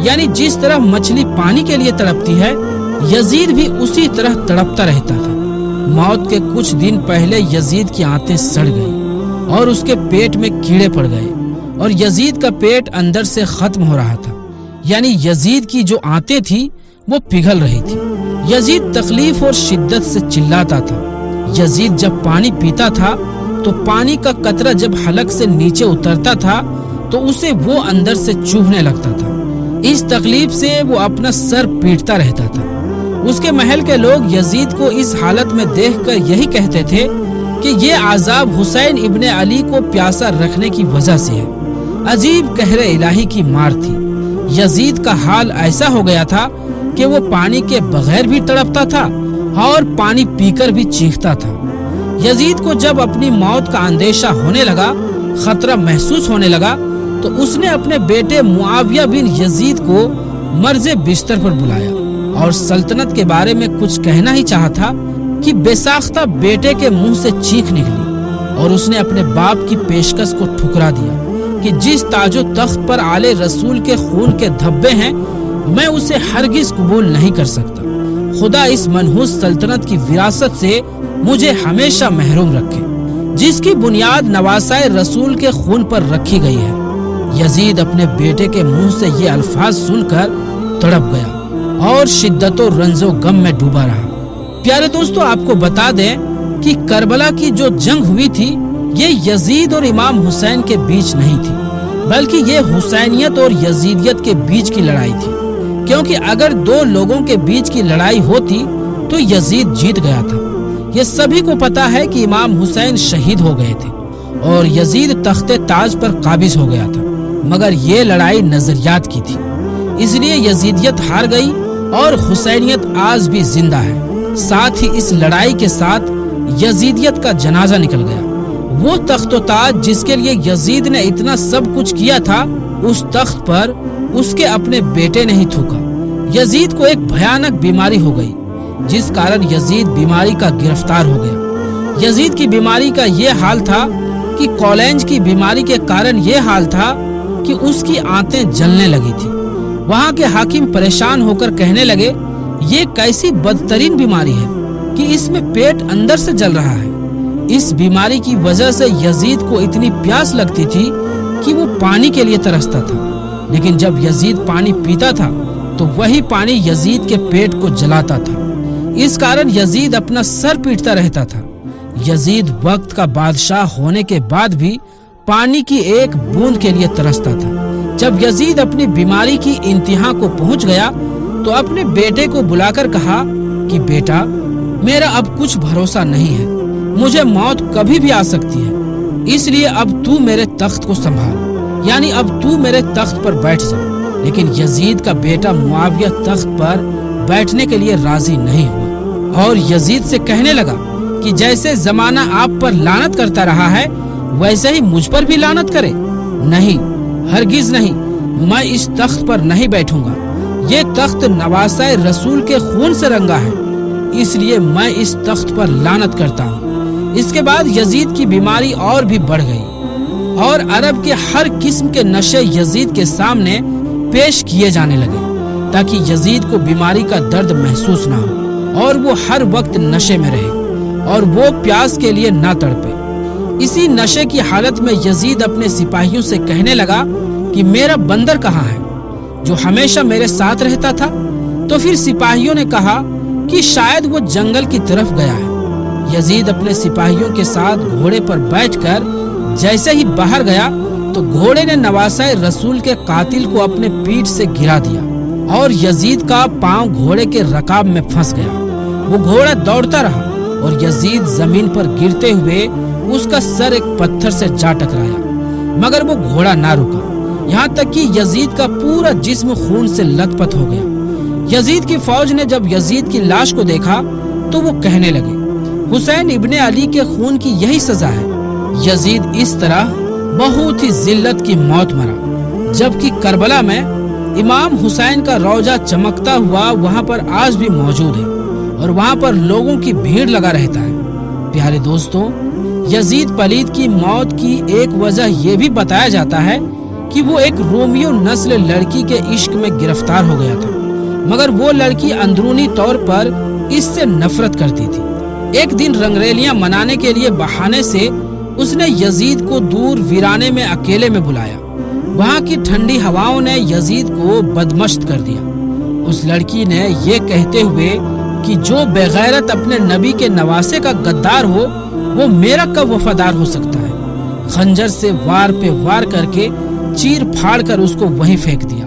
یعنی جس طرح مچھلی پانی کے لیے تڑپتی ہے، یزید بھی اسی طرح تڑپتا رہتا تھا۔ موت کے کچھ دن پہلے یزید کی آنتیں سڑ گئی اور اس کے پیٹ میں کیڑے پڑ گئے اور یزید کا پیٹ اندر سے ختم ہو رہا تھا، یعنی یزید کی جو آنتیں تھی وہ پگھل رہی تھی۔ یزید تکلیف اور شدت سے چلاتا تھا۔ یزید جب پانی پیتا تھا تو پانی کا قطرہ جب حلق سے نیچے اترتا تھا تو اسے وہ اندر سے چوبنے لگتا تھا۔ اس تکلیف سے وہ اپنا سر پیٹتا رہتا تھا۔ اس کے محل کے لوگ یزید کو اس حالت میں دیکھ کر یہی کہتے تھے کہ یہ عذاب حسین ابن علی کو پیاسا رکھنے کی وجہ سے ہے۔ عجیب قہر الہی کی مار تھی۔ یزید کا حال ایسا ہو گیا تھا کہ وہ پانی کے بغیر بھی تڑپتا تھا اور پانی پی کر بھی چیختا تھا۔ یزید کو جب اپنی موت کا اندیشہ ہونے لگا، خطرہ محسوس ہونے لگا، تو اس نے اپنے بیٹے معاویہ بن یزید کو مرز بستر پر بلایا اور سلطنت کے بارے میں کچھ کہنا ہی چاہا تھا کہ بے ساختہ بیٹے کے منہ سے چیخ نکلی اور اس نے اپنے باپ کی پیشکش کو ٹھکرا دیا کہ جس تاج و تخت پر آل رسول کے خون کے دھبے ہیں میں اسے ہرگز قبول نہیں کر سکتا۔ خدا اس منحوس سلطنت کی وراثت سے مجھے ہمیشہ محروم رکھے جس کی بنیاد نواسائے رسول کے خون پر رکھی گئی ہے۔ یزید اپنے بیٹے کے منہ سے یہ الفاظ سن کر تڑپ گیا اور شدت و رنج و غم میں ڈوبا رہا۔ پیارے دوستو، آپ کو بتا دیں کہ کربلا کی جو جنگ ہوئی تھی یہ یزید اور امام حسین کے بیچ نہیں تھی، بلکہ یہ حسینیت اور یزیدیت کے بیچ کی لڑائی تھی، کیونکہ اگر دو لوگوں کے بیچ کی لڑائی ہوتی تو یزید جیت گیا تھا۔ یہ سبھی کو پتا ہے کہ امام حسین شہید ہو گئے تھے اور یزید تخت تاج پر قابض ہو گیا تھا، مگر یہ لڑائی نظریات کی تھی، اس لیے یزیدیت ہار گئی اور حسینیت آج بھی زندہ ہے۔ ساتھ ہی اس لڑائی کے ساتھ یزیدیت کا جنازہ نکل گیا۔ وہ تخت و تاج جس کے لیے یزید نے اتنا سب کچھ کیا تھا، اس تخت پر اس کے اپنے بیٹے نے ہی تھوکا۔ یزید کو ایک بھیانک بیماری ہو گئی جس کارن یزید بیماری کا گرفتار ہو گیا۔ یزید کی بیماری کا یہ حال تھا کہ کولینج کی بیماری کے کارن یہ حال تھا کہ اس کی آنتیں جلنے لگی تھی۔ وہاں کے حاکم پریشان ہو کر کہنے لگے، یہ کیسی بدترین بیماری ہے کہ اس میں پیٹ اندر سے جل رہا ہے۔ اس بیماری کی وجہ سے یزید کو اتنی پیاس لگتی تھی کہ وہ پانی کے لیے ترستا تھا، لیکن جب یزید پانی پیتا تھا تو وہی پانی یزید کے پیٹ کو جلاتا تھا۔ اس کارن یزید اپنا سر پیٹتا رہتا تھا۔ یزید وقت کا بادشاہ ہونے کے بعد بھی پانی کی ایک بوند کے لیے ترستا تھا۔ جب یزید اپنی بیماری کی انتہا کو پہنچ گیا تو اپنے بیٹے کو بلا کر کہا کہ بیٹا، میرا اب کچھ بھروسہ نہیں ہے، مجھے موت کبھی بھی آ سکتی ہے، اس لیے اب تو میرے تخت کو سنبھال، یعنی اب تو میرے تخت پر بیٹھ جا۔ لیکن یزید کا بیٹا معاویہ تخت پر بیٹھنے کے لیے راضی نہیں ہوا اور یزید سے کہنے لگا کہ جیسے زمانہ آپ پر لعنت کرتا رہا ہے ویسے ہی مجھ پر بھی لعنت کرے۔ نہیں، ہرگز نہیں، میں اس تخت پر نہیں بیٹھوں گا۔ یہ تخت نواسائے رسول کے خون سے رنگا ہے، اس لیے میں اس تخت پر لعنت کرتا ہوں۔ اس کے بعد یزید کی بیماری اور بھی بڑھ گئی اور عرب کے ہر قسم کے نشے یزید کے سامنے پیش کیے جانے لگے تاکہ یزید کو بیماری کا درد محسوس نہ ہو اور وہ ہر وقت نشے میں رہے اور وہ پیاس کے لیے نہ تڑپے۔ اسی نشے کی حالت میں یزید اپنے سپاہیوں سے کہنے لگا کہ میرا بندر کہاں ہے جو ہمیشہ میرے ساتھ رہتا تھا؟ تو پھر سپاہیوں نے کہا کہ شاید وہ جنگل کی طرف گیا ہے۔ یزید اپنے سپاہیوں کے ساتھ گھوڑے پر بیٹھ کر جیسے ہی باہر گیا تو گھوڑے نے نواسائے رسول کے قاتل کو اپنے پیٹھ سے گرا دیا اور یزید کا پاؤں گھوڑے کے رکاب میں پھنس گیا۔ وہ گھوڑا دوڑتا رہا اور یزید زمین پر گرتے ہوئے اس کا سر ایک پتھر سے جا ٹکرایا، مگر وہ گھوڑا نہ رکا، یہاں تک کہ یزید کا پورا جسم خون سے لت پت ہو گیا۔ یزید کی فوج نے جب یزید کی لاش کو دیکھا تو وہ کہنے لگے، حسین ابن علی کے خون کی یہی سزا ہے۔ یزید اس طرح بہت ہی ذلت کی موت مرا، جبکہ کربلا میں امام حسین کا روضہ چمکتا ہوا وہاں پر آج بھی موجود ہے اور وہاں پر لوگوں کی بھیڑ لگا رہتا ہے۔ پیارے دوستوں، یزید پلید کی موت کی ایک وجہ یہ بھی بتایا جاتا ہے کہ وہ ایک رومیو نسل لڑکی کے عشق میں گرفتار ہو گیا تھا، مگر وہ لڑکی اندرونی طور پر اس سے نفرت کرتی تھی۔ ایک دن رنگریلیاں منانے کے لیے بہانے سے اس نے یزید کو دور ویرانے میں اکیلے میں بلایا۔ وہاں کی ٹھنڈی ہواؤں نے یزید کو بدمست کر دیا۔ اس لڑکی نے یہ کہتے ہوئے کہ جو بغیرت اپنے نبی کے نواسے کا غدار ہو وہ میرا کب وفادار ہو سکتا ہے، خنجر سے وار پہ وار کر کے چیر پھاڑ کر اس کو وہیں پھینک دیا۔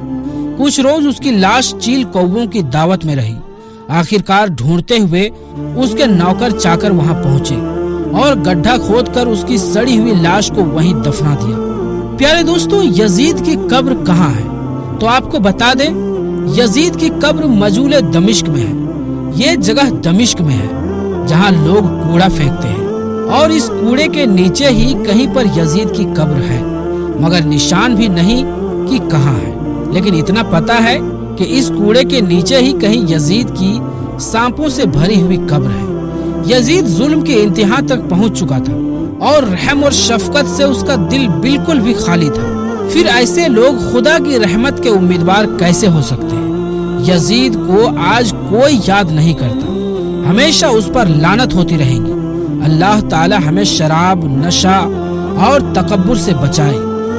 کچھ روز اس کی لاش چیل کووں کی دعوت میں رہی۔ آخرکار ڈھونڈتے ہوئے اس کے نوکر چاکر وہاں پہنچے اور گڈھا کھود کر اس کی سڑی ہوئی لاش کو وہیں دفنا دیا۔ پیارے دوستوں، یزید کی قبر کہاں ہے؟ تو آپ کو بتا دیں، یزید کی قبر مجول دمشق میں ہے۔ یہ جگہ دمشق میں ہے جہاں لوگ کوڑا پھینکتے ہیں، اور اس کوڑے کے نیچے ہی کہیں پر یزید کی قبر ہے، مگر نشان بھی نہیں کہ کہاں ہے۔ لیکن اتنا پتا ہے کہ اس کوڑے کے نیچے ہی کہیں یزید کی سانپوں سے بھری ہوئی قبر ہے۔ یزید ظلم کے انتہا تک پہنچ چکا تھا اور رحم اور شفقت سے اس کا دل بالکل بھی خالی تھا۔ پھر ایسے لوگ خدا کی رحمت کے امیدوار کیسے ہو سکتے ہیں؟ یزید کو آج کوئی یاد نہیں کرتا، ہمیشہ اس پر لعنت ہوتی رہیں گی۔ اللہ تعالی ہمیں شراب، نشہ اور تکبر سے بچائے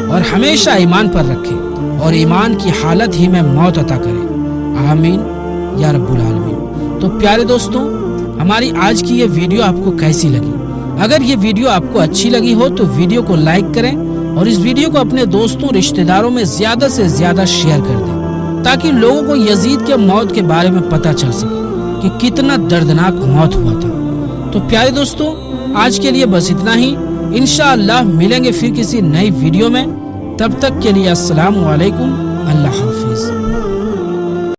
اور ہمیشہ ایمان پر رکھے اور ایمان کی حالت ہی میں موت عطا کرے، آمین یا رب العالمین۔ تو پیارے دوستوں، ہماری آج کی یہ ویڈیو آپ کو کیسی لگی؟ اگر یہ ویڈیو آپ کو اچھی لگی ہو تو ویڈیو کو لائک کریں اور اس ویڈیو کو اپنے دوستوں، رشتہ داروں میں زیادہ سے زیادہ شیئر کر دیں تاکہ لوگوں کو یزید کے موت کے بارے میں پتہ چل سکے کہ کتنا دردناک موت ہوا تھا۔ تو پیارے دوستوں، آج کے لیے بس اتنا ہی۔ انشاءاللہ ملیں گے پھر کسی نئی ویڈیو میں، تب تک کے لیے السلام علیکم، اللہ حافظ۔